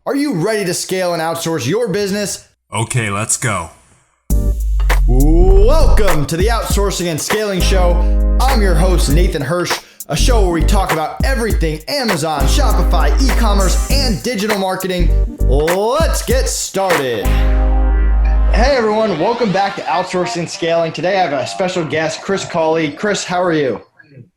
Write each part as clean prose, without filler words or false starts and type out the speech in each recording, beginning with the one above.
Are you ready to scale and outsource your business? Okay, let's go. Welcome to the Outsourcing and Scaling Show. I'm your host, Nathan Hirsch, a show where we talk about everything Amazon, Shopify, e-commerce, and digital marketing. Let's get started. Hey everyone, welcome back to Outsourcing and Scaling. Today I have a special guest, Cris Cawley. Cris, how are you?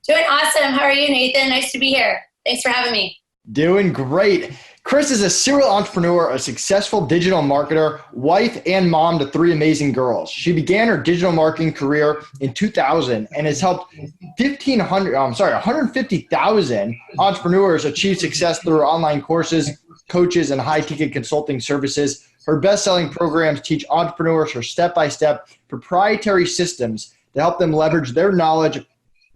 Doing awesome. How are you, Nathan? Nice to be here. Thanks for having me. Doing great. Cris is a serial entrepreneur, a successful digital marketer, wife, and mom to three amazing girls. She began her digital marketing career in 2000 and has helped 150,000 entrepreneurs achieve success through her online courses, coaches, and high-ticket consulting services. Her best-selling programs teach entrepreneurs her step-by-step proprietary systems to help them leverage their knowledge,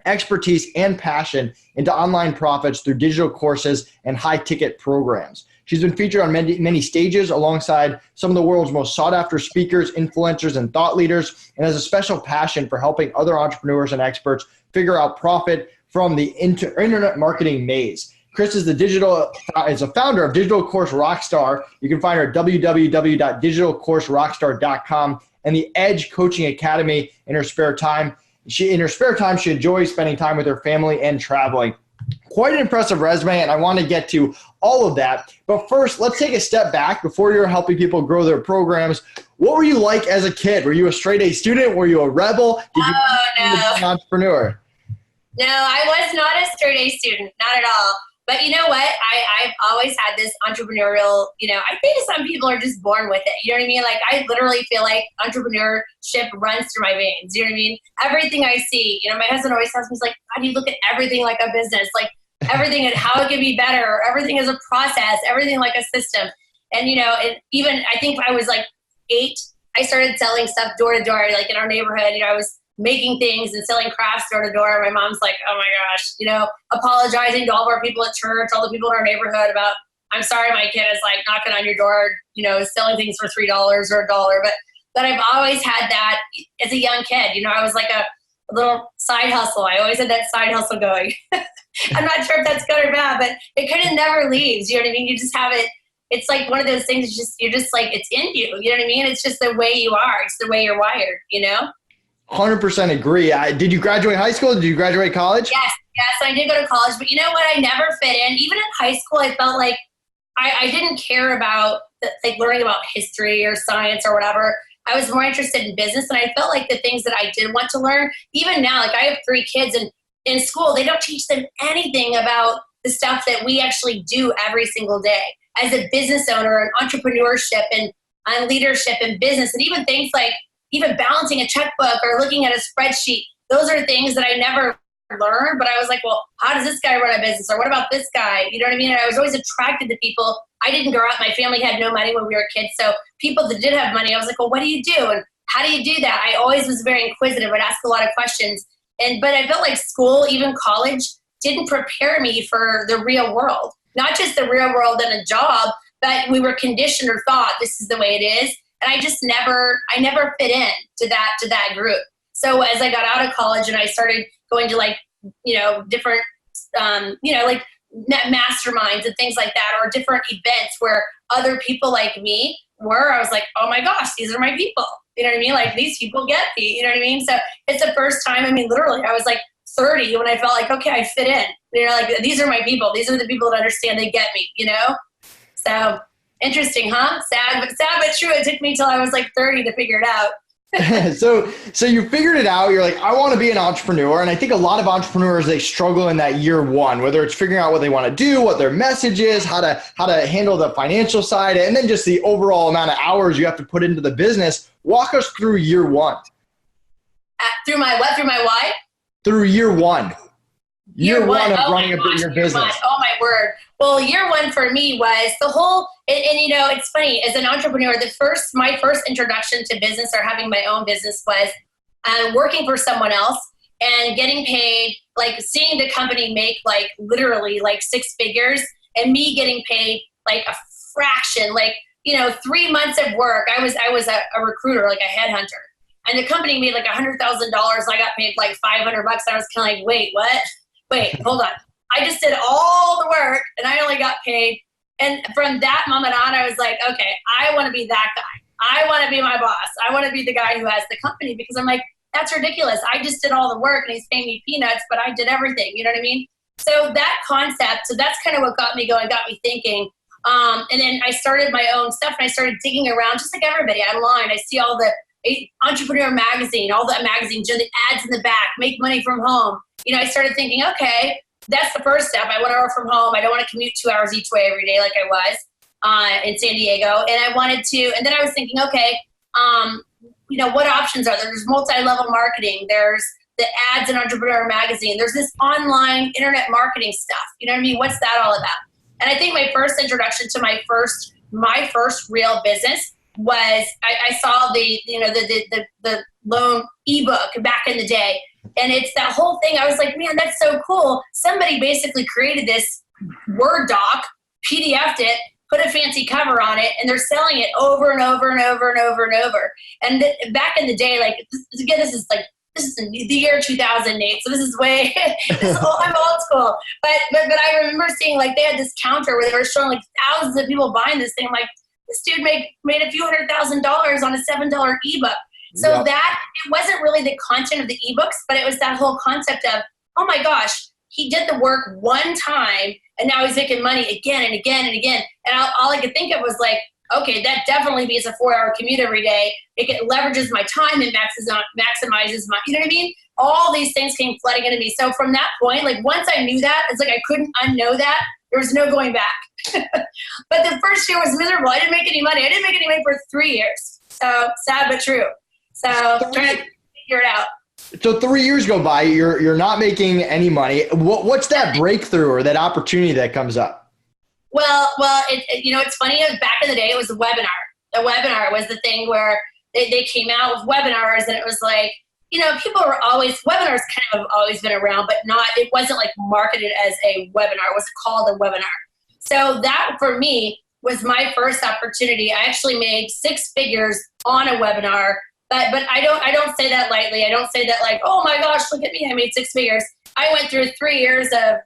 expertise, and passion into online profits through digital courses and high-ticket programs. She's been featured on many stages alongside some of the world's most sought-after speakers, influencers, and thought leaders, and has a special passion for helping other entrepreneurs and experts figure out profit from the internet marketing maze. Cris is a founder of digital course Rockstar. You can find her at www.digitalcourserockstar.com and the Edge Coaching Academy in her spare time. She enjoys spending time with her family and traveling. Quite an impressive resume, and I want to get to all of that. But first, let's take a step back before you're helping people grow their programs. What were you like as a kid? Were you a straight-A student? Were you a rebel? Did you be an entrepreneur? No, I was not a straight-A student, not at all. But you know what? I've always had this entrepreneurial, I think some people are just born with it. You know what I mean? Like, I literally feel like entrepreneurship runs through my veins. You know what I mean? Everything I see, my husband always tells me, he's like, how do you look at everything like a business? Like everything and how it can be better. Everything is a process, everything like a system. And, even I think I was like 8, I started selling stuff door to door, like in our neighborhood. I was making things and selling crafts door to door. My mom's like, oh my gosh, apologizing to all of our people at church, all the people in our neighborhood about, I'm sorry, my kid is like knocking on your door, selling things for $3 or $1. But I've always had that as a young kid. I was like a little side hustle. I always had that side hustle going. I'm not sure if that's good or bad, but it kind of never leaves. You know what I mean? You just have it. It's like one of those things. You're just like, it's in you. You know what I mean? It's just the way you are. It's the way you're wired, 100% agree. Did you graduate high school? Did you graduate college? Yes, I did go to college. But you know what? I never fit in. Even in high school, I felt like I didn't care about learning about history or science or whatever. I was more interested in business, and I felt like the things that I did want to learn, even now, like I have 3 kids, and in school, they don't teach them anything about the stuff that we actually do every single day as a business owner and entrepreneurship and leadership and business, and even things like even balancing a checkbook or looking at a spreadsheet. Those are things that I never learned, but I was like, well, how does this guy run a business? Or what about this guy? You know what I mean? And I was always attracted to people. I didn't grow up. My family had no money when we were kids. So people that did have money, I was like, well, what do you do? And how do you do that? I always was very inquisitive. I'd ask a lot of questions. But I felt like school, even college, didn't prepare me for the real world. Not just the real world and a job, but we were conditioned or thought this is the way it is. And I just never fit in to that group. So as I got out of college and I started going to different, like masterminds and things like that, or different events where other people like me were, I was like, oh my gosh, these are my people. You know what I mean? Like these people get me, you know what I mean? So it's the first time, literally I was like 30 when I felt like, okay, I fit in. Like these are my people. These are the people that understand, they get me, So interesting, huh? Sad but true. It took me till I was like 30 to figure it out. So you figured it out. You're like, I want to be an entrepreneur. And I think a lot of entrepreneurs, they struggle in that year one, whether it's figuring out what they want to do, what their message is, how to handle the financial side, and then just the overall amount of hours you have to put into the business. Walk us through year one. Through my what? Through my why? Through year one. Year one of running your business. Oh my word. Well, year one for me was the whole, and it's funny, as an entrepreneur, my first introduction to business or having my own business was working for someone else and getting paid, like seeing the company make like literally like 6 figures and me getting paid like a fraction, 3 months of work. I was a recruiter, like a headhunter. And the company made like $100,000. I got paid like $500. And I was kind of like, wait, what? Wait, hold on. I just did all the work and I only got paid And from that moment on, I was like, okay, I want to be that guy. I want to be my boss. I want to be the guy who has the company, because I'm like, that's ridiculous. I just did all the work and he's paying me peanuts, but I did everything. You know what I mean? So that concept, so that's kind of what got me going, got me thinking. And then I started my own stuff and I started digging around just like everybody online. I see all the Entrepreneur Magazine, all the magazines, the ads in the back, make money from home. I started thinking, okay, that's the first step. I want to work from home. I don't want to commute 2 hours each way every day like I was in San Diego. And I wanted to, and then I was thinking, okay, what options are there? There's multi-level marketing. There's the ads in Entrepreneur Magazine. There's this online internet marketing stuff. You know what I mean? What's that all about? And I think my first introduction to my first real business was I saw the loan ebook back in the day. And it's that whole thing. I was like, man, that's so cool. Somebody basically created this Word doc, PDF'd it, put a fancy cover on it, and they're selling it over and over and over and over and over. And back in the day, this is the year 2000, Nate. So this is I'm old school. But I remember seeing they had this counter where they were showing thousands of people buying this thing. I'm like, this dude made a few $100,000 on a $7 ebook. So that it wasn't really the content of the ebooks, but it was that whole concept of, oh my gosh, he did the work one time and now he's making money again and again and again. And all I could think of was okay, that definitely beats a 4-hour commute every day. It leverages my time and maximizes my, you know what I mean? All these things came flooding into me. So from that point, once I knew that, it's I couldn't unknow that. There was no going back. But the first year was miserable. I didn't make any money. I didn't make any money for 3 years. So sad but true. So trying to figure it out. So 3 years go by, you're not making any money. What's that breakthrough or that opportunity that comes up? Well, it's funny. Back in the day, it was a webinar. The webinar was the thing where they came out with webinars, and it was people were webinars kind of have always been around, but it wasn't marketed as a webinar. It wasn't called a webinar. So that for me was my first opportunity. I actually made 6 figures on a webinar, but I don't say that lightly. I don't say that oh my gosh, look at me, I made 6 figures. I went through 3 years of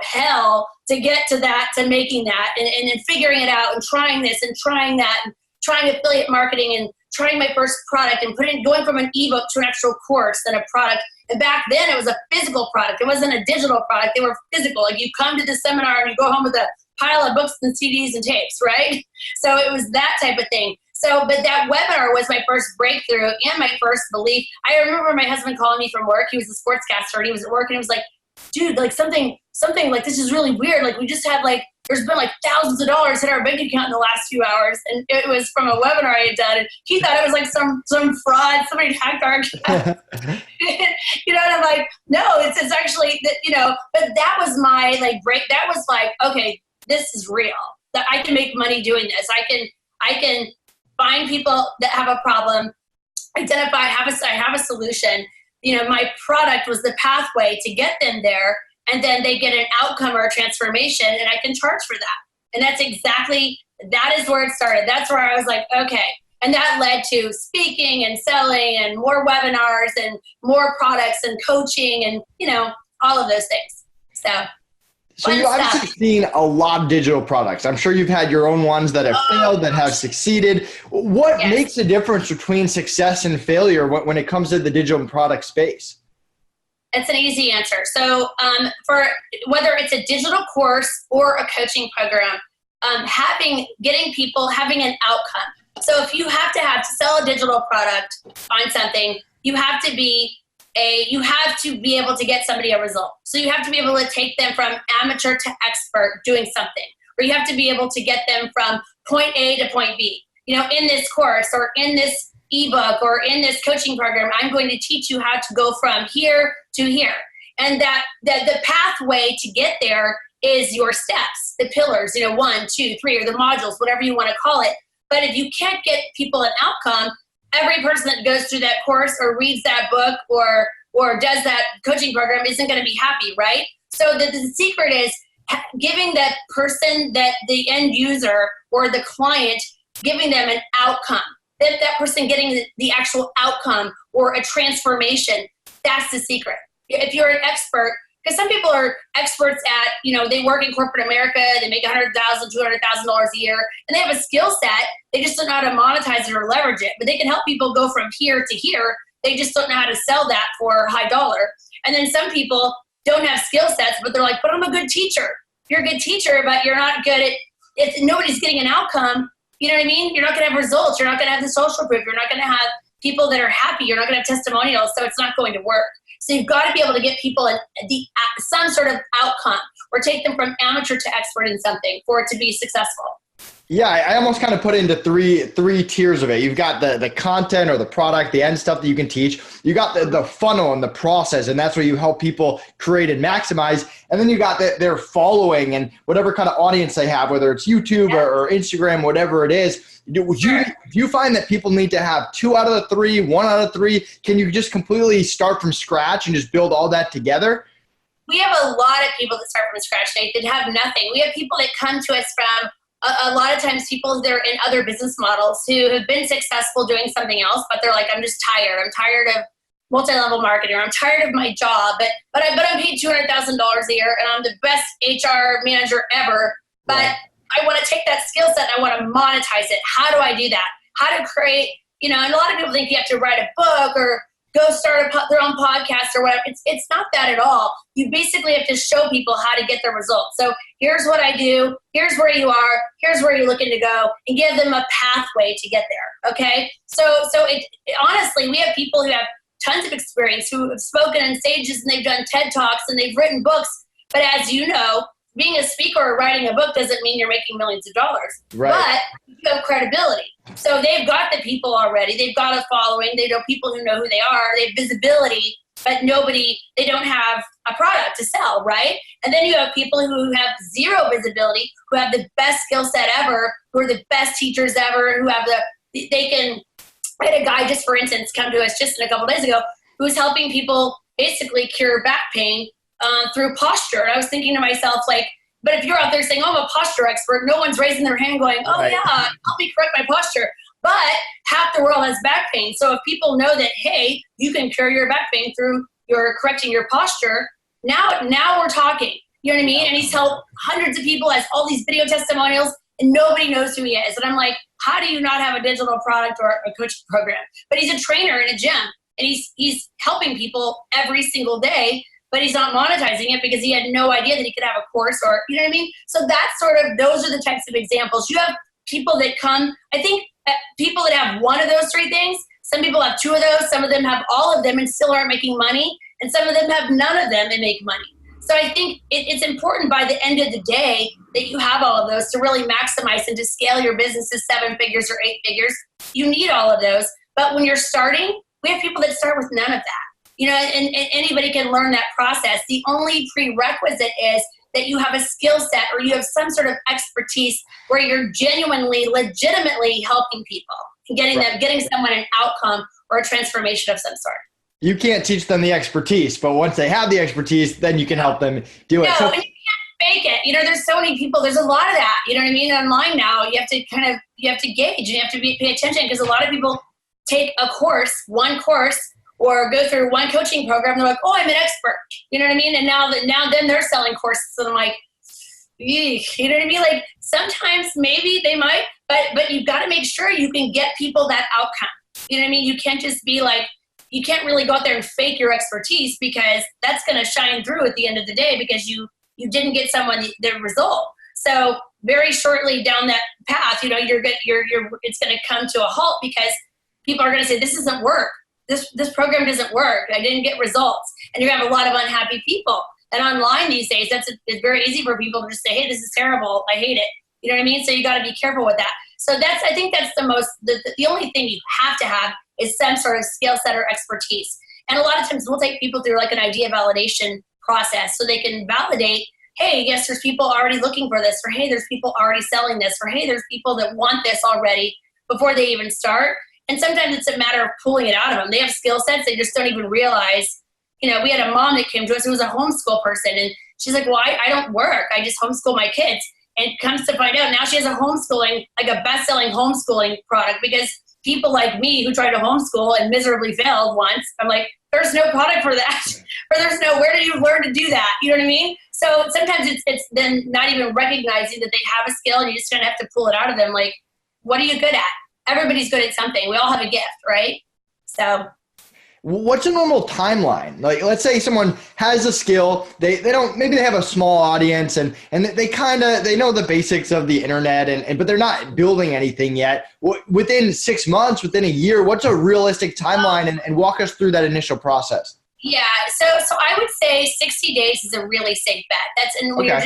hell to get to that, to making that, and then figuring it out and trying this and trying that and trying affiliate marketing and trying my first product and going from an ebook to an actual course and a product. And back then it was a physical product. It wasn't a digital product. They were physical. You come to the seminar and you go home with a pile of books and CDs and tapes, right? So it was that type of thing. So, but that webinar was my first breakthrough and my first belief. I remember my husband calling me from work. He was a sportscaster and he was at work and he was like, dude, something this is really weird. We just had there's been thousands of dollars hit our bank account in the last few hours. And it was from a webinar I had done. And he thought it was some fraud. Somebody hacked our account. And I'm like, no, it's actually, but that was my that was okay, this is real. That I can make money doing this. I can find people that have a problem, identify, I have a solution. My product was the pathway to get them there, and then they get an outcome or a transformation, and I can charge for that. And that is where it started. That's where I was like, okay. And that led to speaking and selling and more webinars and more products and coaching and, all of those things. So you've obviously seen a lot of digital products. I'm sure you've had your own ones that have failed, that have succeeded. What makes the difference between success and failure when it comes to the digital product space? It's an easy answer. So for whether it's a digital course or a coaching program, getting people having an outcome. So if you have to sell a digital product on something, you have to be able to get somebody a result. So you have to be able to take them from amateur to expert doing something, or you have to be able to get them from point A to point B. In this course or in this ebook or in this coaching program, I'm going to teach you how to go from here to here. And that the pathway to get there is your steps, the pillars, 1, 2, 3, or the modules, whatever you want to call it. But if you can't get people an outcome, every person that goes through that course or reads that book or does that coaching program isn't going to be happy, right? So the secret is giving that person, that the end user or the client, giving them an outcome. That person getting the actual outcome or a transformation, that's the secret. If you're an expert, Because some people are experts at, they work in corporate America, they make $100,000, $200,000 a year, and they have a skill set. They just don't know how to monetize it or leverage it. But they can help people go from here to here. They just don't know how to sell that for high dollar. And then some people don't have skill sets, but they're like, but I'm a good teacher. You're a good teacher, but you're not good at, if nobody's getting an outcome, you know what I mean? You're not going to have results. You're not going to have the social proof. You're not going to have people that are happy. You're not going to have testimonials. So it's not going to work. So you've got to be able to get people some sort of outcome or take them from amateur to expert in something for it to be successful. Yeah, I almost kind of put it into three tiers of it. You've got the content or the product, the end stuff that you can teach. You got the funnel and the process, and that's where you help people create and maximize. And then you got their following and whatever kind of audience they have, whether it's YouTube or Instagram, whatever it is. Do you find that people need to have 2 out of the 3, 1 out of 3? Can you just completely start from scratch and just build all that together? We have a lot of people that start from scratch, Nate, that have nothing. We have people that come to us from a lot of times people that are in other business models who have been successful doing something else, but they're like, I'm just tired. I'm tired of multi-level marketing, or I'm tired of my job, but I'm paid $200,000 a year and I'm the best HR manager ever. But right. I want to take that skill set and I want to monetize it. How do I do that? How to create, and a lot of people think you have to write a book or go start their own podcast or whatever. It's not that at all. You basically have to show people how to get the results. So here's what I do. Here's where you are. Here's where you're looking to go, and give them a pathway to get there. Okay. So honestly, we have people who have tons of experience, who have spoken on stages and they've done TED Talks and they've written books. But as you know, being a speaker or writing a book doesn't mean you're making millions of dollars. Right. But you have credibility. So they've got the people already. They've got a following. They know people who know who they are. They have visibility, but they don't have a product to sell, right? And then you have people who have zero visibility, who have the best skill set ever, who are the best teachers ever, who have I had a guy, just for instance, come to us just a couple days ago, who was helping people basically cure back pain through posture. And I was thinking to myself, but if you're out there saying, oh, I'm a posture expert, no one's raising their hand going, oh, right. Yeah, help me correct my posture. But half the world has back pain. So if people know that, hey, you can cure your back pain through your correcting your posture, now we're talking. You know what I mean? And he's helped hundreds of people, has all these video testimonials, and nobody knows who he is. And I'm like, how do you not have a digital product or a coaching program? But he's a trainer in a gym, and he's helping people every single day. But he's not monetizing it because he had no idea that he could have a course, or, you know what I mean? So those are the types of examples. You have people that come, I think people that have one of those 3 things, some people have 2 of those, some of them have all of them and still aren't making money, and some of them have none of them and make money. So I think it's important by the end of the day that you have all of those to really maximize and to scale your business to 7 figures or 8 figures. You need all of those. But when you're starting, we have people that start with none of that. And anybody can learn that process. The only prerequisite is that you have a skill set or you have some sort of expertise where you're legitimately helping people and getting someone an outcome or a transformation of some sort. You can't teach them the expertise, but once they have the expertise, then you can help them do it. No, and you can't fake it. There's so many people. There's a lot of that. You know what I mean? Online now, you have to gauge and you have to pay attention, because a lot of people take one course, or go through one coaching program. They're like, oh, I'm an expert. You know what I mean? And then they're selling courses. And I'm like, eek, you know what I mean? Like, sometimes maybe they might, but you've got to make sure you can get people that outcome. You know what I mean? You can't just be like, you can't really go out there and fake your expertise, because that's going to shine through at the end of the day, because you didn't get someone the result. So very shortly down that path, it's going to come to a halt, because people are going to say, this doesn't work. This program doesn't work. I didn't get results. And you're going to have a lot of unhappy people. And online these days, it's very easy for people to just say, hey, this is terrible. I hate it. You know what I mean? So you got to be careful with that. So I think that's the only thing you have to have is some sort of skill set or expertise. And a lot of times we'll take people through like an idea validation process so they can validate, hey, yes, there's people already looking for this, or hey, there's people already selling this, or hey, there's people that want this already before they even start. And sometimes it's a matter of pulling it out of them. They have skill sets, they just don't even realize. We had a mom that came to us who was a homeschool person, and she's like, well, I don't work. I just homeschool my kids. And comes to find out now she has a best-selling homeschooling product, because people like me who tried to homeschool and miserably failed once, I'm like, there's no product for that. Or there's no, where do you learn to do that? You know what I mean? So sometimes it's then not even recognizing that they have a skill and you just kind of have to pull it out of them. Like, what are you good at? Everybody's good at something. We all have a gift, right? So what's a normal timeline? Like, let's say someone has a skill, they don't, maybe they have a small audience and they know the basics of the internet but they're not building anything yet. Within 6 months, within a year, what's a realistic timeline, and walk us through that initial process? Yeah, so I would say 60 days is a really safe bet. When you're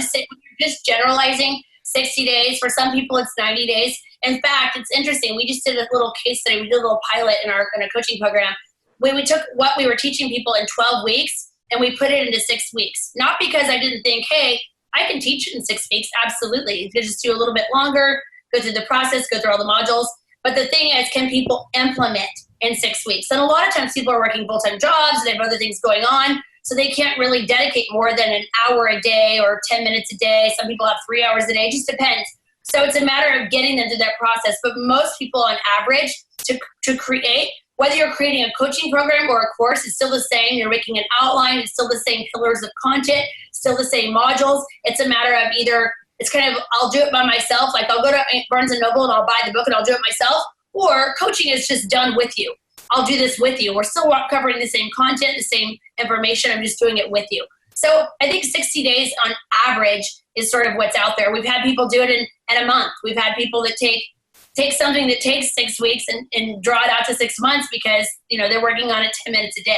just generalizing 60 days. For some people, it's 90 days. In fact, it's interesting. We just did a little case study. We did a little pilot in a coaching program. We took what we were teaching people in 12 weeks and we put it into 6 weeks. Not because I didn't think, hey, I can teach it in 6 weeks. Absolutely. You could just do a little bit longer, go through the process, go through all the modules. But the thing is, can people implement in 6 weeks? And a lot of times people are working full-time jobs and they have other things going on. So they can't really dedicate more than an hour a day or 10 minutes a day. Some people have 3 hours a day. It just depends. So it's a matter of getting them through that process. But most people on average to create, whether you're creating a coaching program or a course, it's still the same. You're making an outline. It's still the same pillars of content, still the same modules. It's a matter of either it's kind of, I'll do it by myself. Like I'll go to Barnes & Noble and I'll buy the book and I'll do it myself. Or coaching is just done with you. I'll do this with you. We're still covering the same content, the same information. I'm just doing it with you. So I think 60 days on average is sort of what's out there. We've had people do it in a month. We've had people that take something that takes 6 weeks and draw it out to 6 months because, they're working on it 10 minutes a day.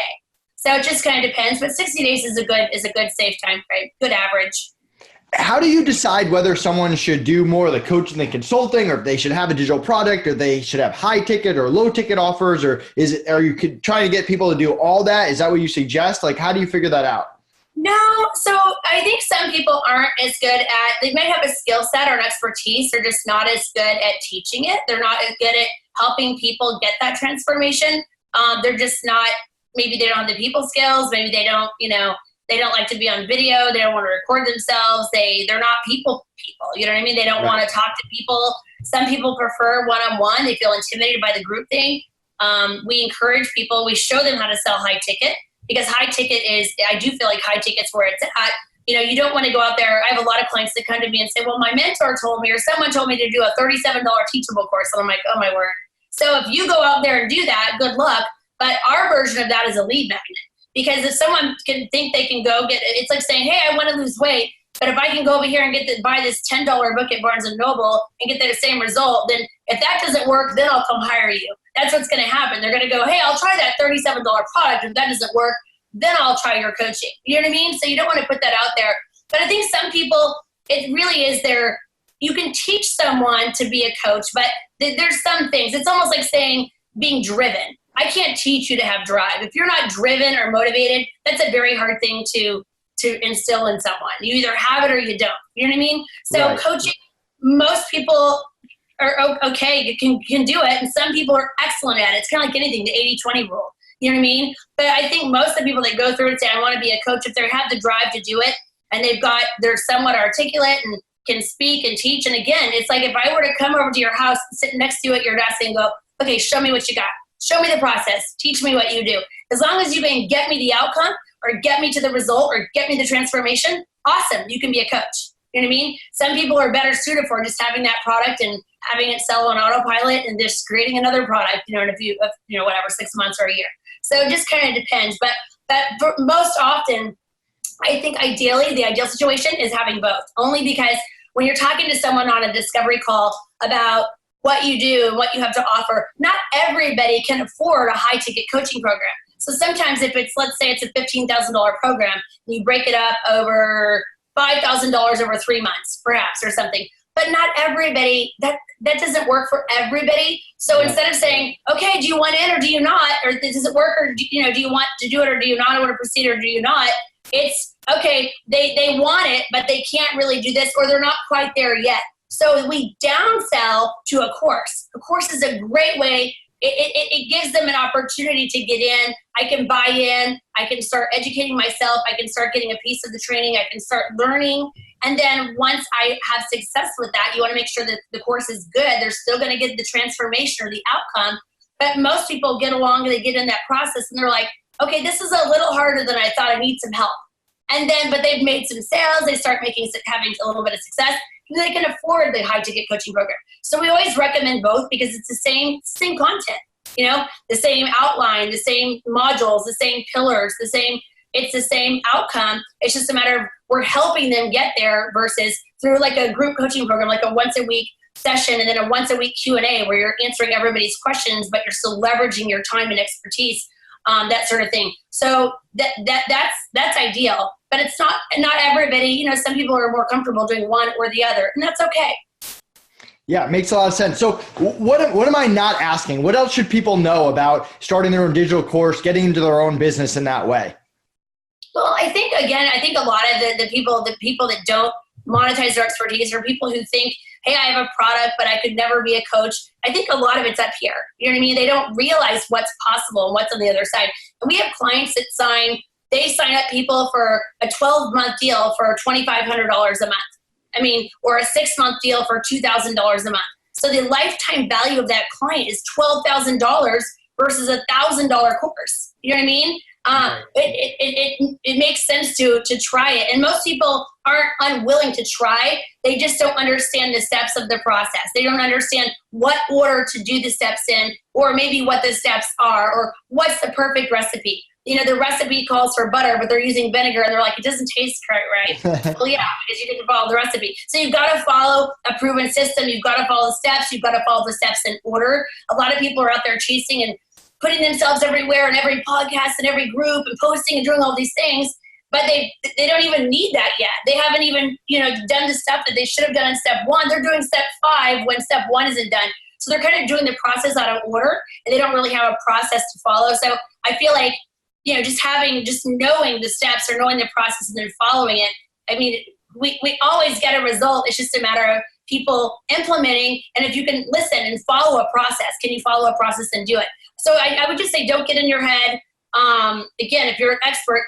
So it just kind of depends. But 60 days is a good safe time frame, good average. How do you decide whether someone should do more of the coaching and consulting, or if they should have a digital product, or they should have high ticket or low ticket offers, or are you trying to get people to do all that? Is that what you suggest? Like, how do you figure that out? No. So I think some people aren't as good at, they might have a skill set or an expertise. They're just not as good at teaching it. They're not as good at helping people get that transformation. They're just not, maybe they don't have the people skills. Maybe they don't, they don't like to be on video. They don't want to record themselves. They're not people. You know what I mean? They don't want to talk to people. Some people prefer one-on-one. They feel intimidated by the group thing. We encourage people. We show them how to sell high ticket, because high ticket I do feel like high ticket's where it's at. You don't want to go out there. I have a lot of clients that come to me and say, well, my mentor told me, or someone told me to do a $37 teachable course. And I'm like, oh my word. So if you go out there and do that, good luck. But our version of that is a lead magnet. Because if someone can think they can go get it, it's like saying, hey, I want to lose weight, but if I can go over here and buy this $10 book at Barnes & Noble and get the same result, then if that doesn't work, then I'll come hire you. That's what's going to happen. They're going to go, hey, I'll try that $37 product. If that doesn't work, then I'll try your coaching. You know what I mean? So you don't want to put that out there. But I think some people, it really is you can teach someone to be a coach, but there's some things. It's almost like saying being driven. I can't teach you to have drive. If you're not driven or motivated, that's a very hard thing to instill in someone. You either have it or you don't. You know what I mean? So Coaching, most people are okay, you can do it, and some people are excellent at it. It's kind of like anything, the 80-20 rule. You know what I mean? But I think most of the people that go through and say, I want to be a coach, if they have the drive to do it, and they're somewhat articulate and can speak and teach. And again, it's like if I were to come over to your house, sit next to you at your desk and go, okay, show me what you got. Show me the process. Teach me what you do. As long as you can get me the outcome or get me to the result or get me the transformation, awesome. You can be a coach. You know what I mean? Some people are better suited for just having that product and having it sell on autopilot and just creating another product, in a few, 6 months or a year. So it just kind of depends. But for most often, I think ideally, the ideal situation is having both. Only because when you're talking to someone on a discovery call about what you do and what you have to offer, not everybody can afford a high ticket coaching program. So sometimes if let's say it's a $15,000 program, and you break it up over $5,000 over 3 months, perhaps, or something. But not everybody, that doesn't work for everybody. So instead of saying, okay, do you want in or do you not? Or does it work, or do you want to do it or do you not want to proceed or do you not? It's, okay, they want it, but they can't really do this, or they're not quite there yet. So we downsell to a course. A course is a great way. It gives them an opportunity to get in. I can buy in. I can start educating myself. I can start getting a piece of the training. I can start learning. And then once I have success with that, you want to make sure that the course is good. They're still going to get the transformation or the outcome, But most people get along and they get in that process and they're like, okay, this is a little harder than I thought. I need some help. And then, but they've made some sales. They start having a little bit of success. And they can afford the high ticket coaching program. So we always recommend both because it's the same content, the same outline, the same modules, the same pillars, it's the same outcome. It's just a matter of we're helping them get there versus through like a group coaching program, like a once a week session and then a once a week Q&A where you're answering everybody's questions, but you're still leveraging your time and expertise, that sort of thing. So that's ideal, but it's not everybody. Some people are more comfortable doing one or the other, and that's okay. Yeah, it makes a lot of sense. So what am I not asking? What else should people know about starting their own digital course, getting into their own business in that way? Well, I think a lot of the people that don't monetize their expertise are people who think, hey, I have a product, but I could never be a coach. I think a lot of it's up here. You know what I mean? They don't realize what's possible and what's on the other side. And we have clients that sign up people for a 12-month deal for $2,500 a month. Or a 6-month deal for $2,000 a month. So the lifetime value of that client is $12,000 versus a $1,000 course. You know what I mean? It makes sense to try it. And most people aren't unwilling to try. They just don't understand the steps of the process. They don't understand what order to do the steps in, or maybe what the steps are, or what's the perfect recipe. The recipe calls for butter, but they're using vinegar, and they're like, it doesn't taste right. Well, yeah, because you didn't follow the recipe. So you've got to follow a proven system. You've got to follow the steps. You've got to follow the steps in order. A lot of people are out there chasing and putting themselves everywhere in every podcast and every group and posting and doing all these things, but they don't even need that yet. They haven't even, done the stuff that they should have done in step 1. They're doing step 5 when step 1 isn't done. So they're kind of doing the process out of order, and they don't really have a process to follow. So I feel like, just knowing the steps or knowing the process and then following it. We always get a result. It's just a matter of people implementing. And if you can listen and follow a process, can you follow a process and do it? So I would just say, don't get in your head. Again, if you're an expert,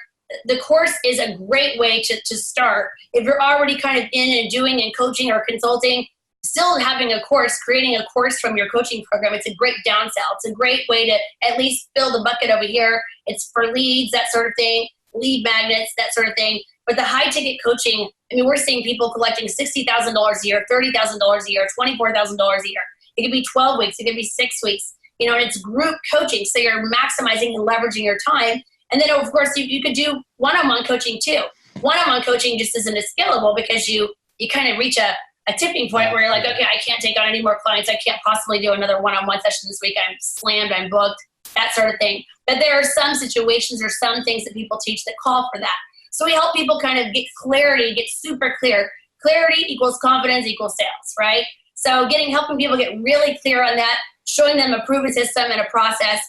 the course is a great way to start. If you're already kind of in and doing and coaching or consulting, still having a course, creating a course from your coaching program, it's a great downsell. It's a great way to at least fill the bucket over here. It's for leads, that sort of thing, lead magnets, that sort of thing. But the high ticket coaching, we're seeing people collecting $60,000 a year, $30,000 a year, $24,000 a year. It could be 12 weeks. It could be 6 weeks. And it's group coaching. So you're maximizing and leveraging your time. And then, of course, you could do one-on-one coaching too. One-on-one coaching just isn't as scalable because you kind of reach a tipping point where you're like, okay, I can't take on any more clients. I can't possibly do another one-on-one session this week. I'm slammed. I'm booked, that sort of thing. But there are some situations or some things that people teach that call for that. So we help people kind of get clarity, get super clear. Clarity equals confidence equals sales, right? So helping people get really clear on that, showing them a proven system and a process,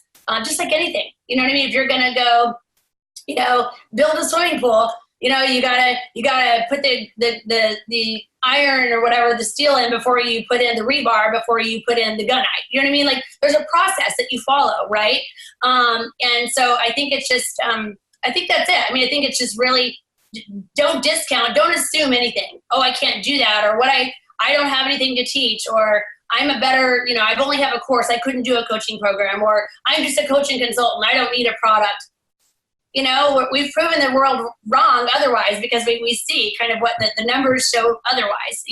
just like anything. You know what I mean? If you're going to go, build a swimming pool, you gotta put the iron or whatever, the steel in before you put in the rebar, before you put in the gunite. You know what I mean? Like there's a process that you follow, right? And so I think it's just, I think that's it. I think it's just really, don't discount, don't assume anything. Oh, I can't do that, or I don't have anything to teach, or I'm a better, I've only have a course, I couldn't do a coaching program, or I'm just a coaching consultant, I don't need a product. We've proven the world wrong otherwise, because we see kind of what the numbers show otherwise,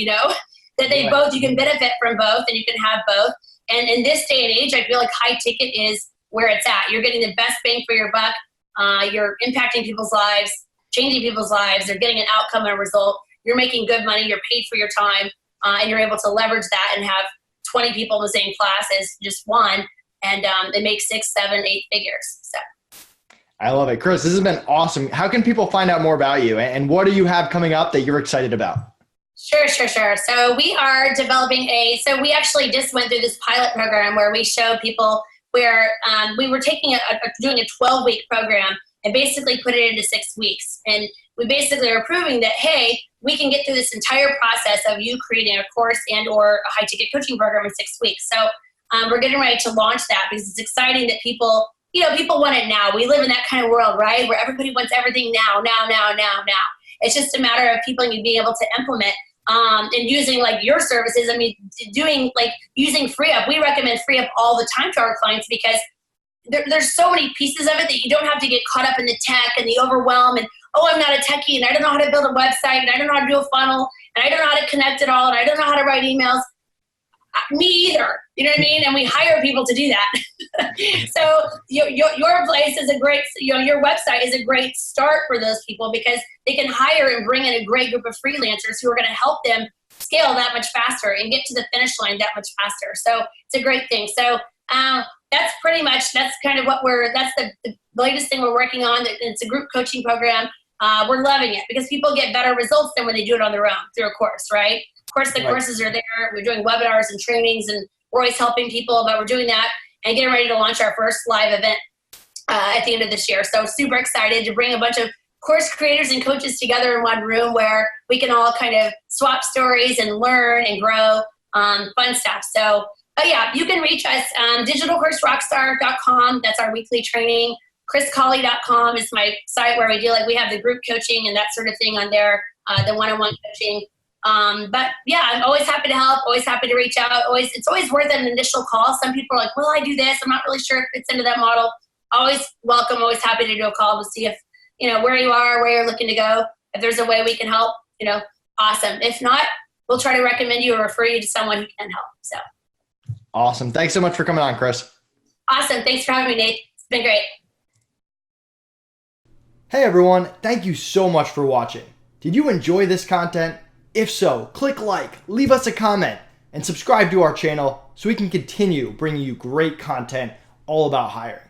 that they both, you can benefit from both and you can have both. And in this day and age, I feel like high ticket is where it's at. You're getting the best bang for your buck. You're impacting people's lives, changing people's lives. They're getting an outcome and a result. You're making good money. You're paid for your time. And you're able to leverage that and have 20 people in the same class as just one. And they make 6, 7, 8 figures. So. I love it. Cris, this has been awesome. How can people find out more about you, and what do you have coming up that you're excited about? Sure. So we are developing so we actually just went through this pilot program where we show people where we were doing a 12-week program and basically put it into 6 weeks. And we basically are proving that, hey, we can get through this entire process of you creating a course and or a high-ticket coaching program in 6 weeks. So we're getting ready to launch that because it's exciting that people want it now. We live in that kind of world, right? Where everybody wants everything now. It's just a matter of people being able to implement. and using like your services. I mean, using FreeUp. We recommend FreeUp all the time to our clients because there's so many pieces of it that you don't have to get caught up in the tech and the overwhelm and, oh, I'm not a techie and I don't know how to build a website and I don't know how to do a funnel and I don't know how to connect it all and I don't know how to write emails. Me either. You know what I mean? And we hire people to do that. So your place is a great, your website is a great start for those people because they can hire and bring in a great group of freelancers who are going to help them scale that much faster and get to the finish line that much faster. So it's a great thing. So that's kind of that's the latest thing we're working on. It's a group coaching program. We're loving it because people get better results than when they do it on their own through a course, right? Of course, the courses are there. We're doing webinars and trainings, and we're always helping people, but we're doing that and getting ready to launch our first live event at the end of this year. So super excited to bring a bunch of course creators and coaches together in one room where we can all kind of swap stories and learn and grow fun stuff. So, yeah, you can reach us digitalcourserockstar.com. That's our weekly training. CrisCawley.com is my site where we have the group coaching and that sort of thing on there, the one-on-one coaching. But yeah, I'm always happy to help, always happy to reach out. It's always worth an initial call. Some people are like, will I do this? I'm not really sure if it fits into that model. Always welcome, always happy to do a call to see if, where you are, where you're looking to go. If there's a way we can help, awesome. If not, we'll try to recommend you or refer you to someone who can help. So. Awesome. Thanks so much for coming on, Cris. Awesome. Thanks for having me, Nate. It's been great. Hey everyone, thank you so much for watching. Did you enjoy this content? If so, click like, leave us a comment, and subscribe to our channel so we can continue bringing you great content all about hiring.